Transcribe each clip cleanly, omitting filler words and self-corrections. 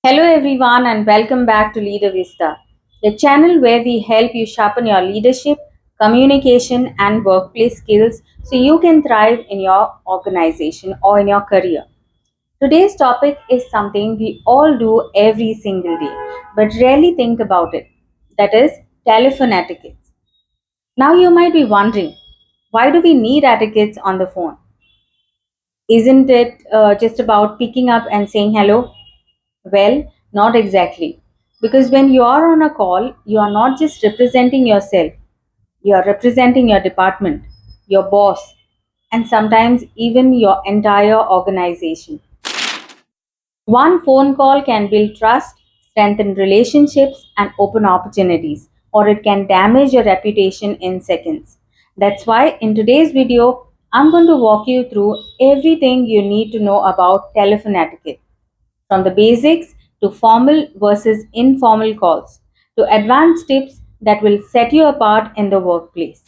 Hello, everyone, and welcome back to Leader Vista, the channel where we help you sharpen your leadership, communication, and workplace skills so you can thrive in your organization or in your career. Today's topic is something we all do every single day, but rarely think about it. That is telephone etiquette. Now, you might be wondering, why do we need etiquettes on the phone? Isn't it just about picking up and saying hello? Well, not exactly. Because when you are on a call, you are not just representing yourself, you are representing your department, your boss, and sometimes even your entire organization. One phone call can build trust, strengthen relationships, and open opportunities, or it can damage your reputation in seconds. That's why in today's video, I'm going to walk you through everything you need to know about telephone etiquette, from the basics to formal versus informal calls to advanced tips that will set you apart in the workplace.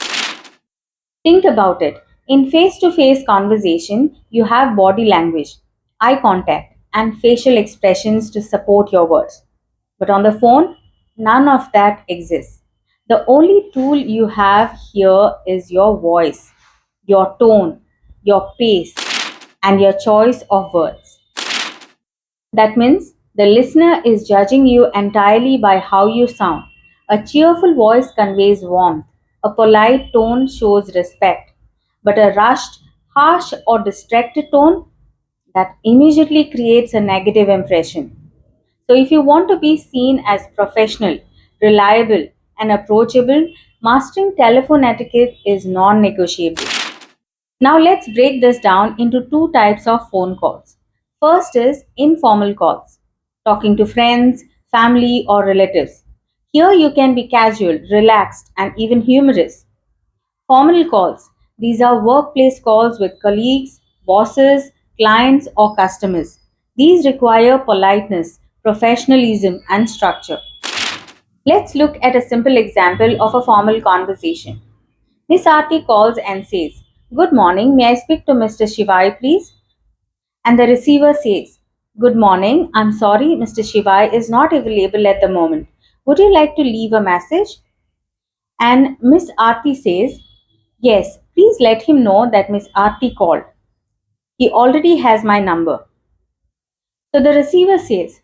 Think about it. In face to face conversation, you have body language, eye contact, and facial expressions to support your words. But on the phone, none of that exists. The only tool you have here is your voice, your tone, your pace, and your choice of words. That means the listener is judging you entirely by how you sound. A cheerful voice conveys warmth, a polite tone shows respect, but a rushed, harsh, or distracted tone that immediately creates a negative impression. So, if you want to be seen as professional, reliable, and approachable, mastering telephone etiquette is non negotiable. Now let's break this down into two types of phone calls. First is informal calls, talking to friends, family, or relatives. Here you can be casual, relaxed, and even humorous. Formal calls, these are workplace calls with colleagues, bosses, clients, or customers. These require politeness, professionalism, and structure. Let's look at a simple example of a formal conversation. Miss Aarti calls and says, "Good morning, may I speak to Mr. Shivai, please?" And the receiver says, "Good morning, I'm sorry, Mr. Shivai is not available at the moment. Would you like to leave a message?" And Miss Aarti says, "Yes, please let him know that Miss Aarti called. He already has my number." So the receiver says,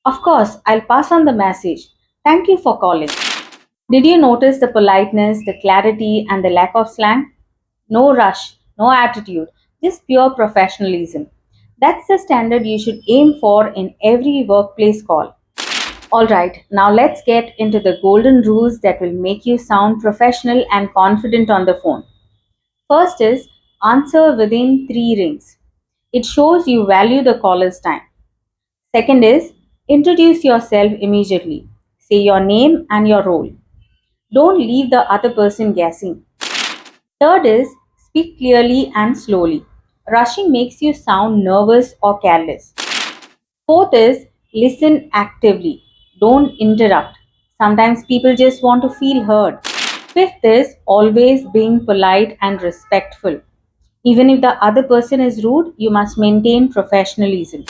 "Of course, I'll pass on the message. Thank you for calling." Did you notice the politeness, the clarity, and the lack of slang? No rush, no attitude, just pure professionalism. That's the standard you should aim for in every workplace call. Alright, now let's get into the golden rules that will make you sound professional and confident on the phone. First is answer within 3 rings. It shows you value the caller's time. Second is introduce yourself immediately. Say your name and your role. Don't leave the other person guessing. Third is speak clearly and slowly. Rushing makes you sound nervous or careless. Fourth is listen actively. Don't interrupt. Sometimes people just want to feel heard. Fifth is always being polite and respectful. Even if the other person is rude, you must maintain professionalism.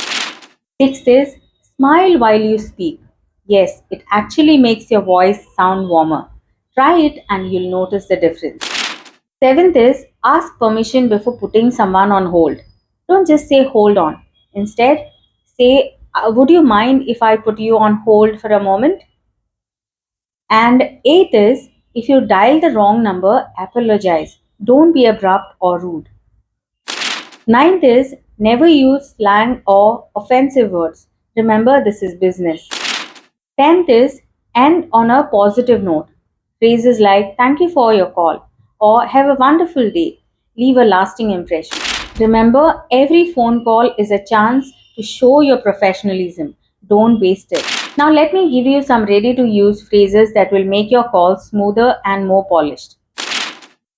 Sixth is smile while you speak. Yes, it actually makes your voice sound warmer. Try it and you'll notice the difference. Seventh is ask permission before putting someone on hold. Don't just say hold on. Instead, say, would you mind if I put you on hold for a moment? And eighth is if you dial the wrong number, apologize. Don't be abrupt or rude. Ninth is never use slang or offensive words. Remember, this is business. Tenth is end on a positive note. Phrases like thank you for your call or have a wonderful day leave a lasting impression. Remember, every phone call is a chance to show your professionalism. Don't waste it. Now, let me give you some ready to use phrases that will make your call smoother and more polished.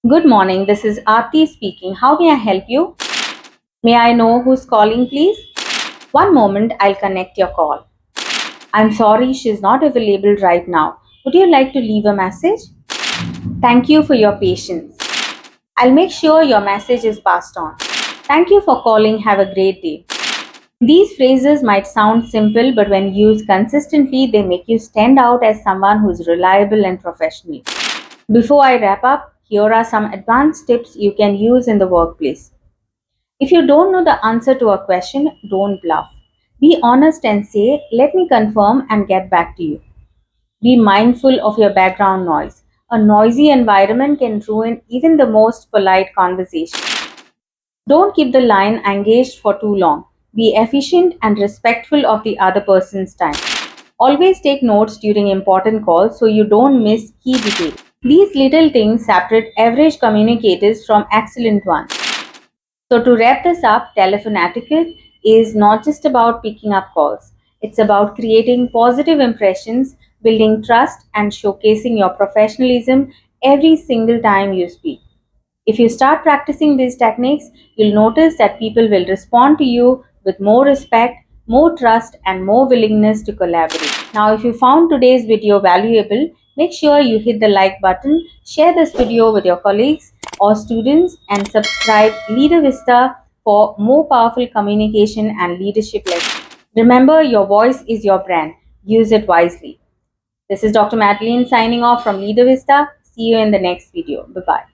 Good morning, this is Aarti speaking. How may I help you? May I know who's calling, please? One moment, I'll connect your call. I'm sorry she's not available right now. Would you like to leave a message? Thank you for your patience. I'll make sure your message is passed on. Thank you for calling. Have a great day. These phrases might sound simple, but when used consistently, they make you stand out as someone who's reliable and professional. Before I wrap up, here are some advanced tips you can use in the workplace. If you don't know the answer to a question, don't bluff. Be honest and say, "Let me confirm and get back to you." Be mindful of your background noise. A noisy environment can ruin even the most polite conversation. Don't keep the line engaged for too long. Be efficient and respectful of the other person's time. Always take notes during important calls so you don't miss key details. These little things separate average communicators from excellent ones. So, to wrap this up, telephone etiquette is not just about picking up calls, it's about creating positive impressions, building trust, and showcasing your professionalism every single time you speak. If you start practicing these techniques, you'll notice that people will respond to you with more respect, more trust, and more willingness to collaborate. Now, if you found today's video valuable, make sure you hit the like button, share this video with your colleagues or students, and subscribe Leader Vista for more powerful communication and leadership lessons. Remember, your voice is your brand. Use it wisely. This is Dr. Madeline signing off from Leader Vista. See you in the next video. Bye bye.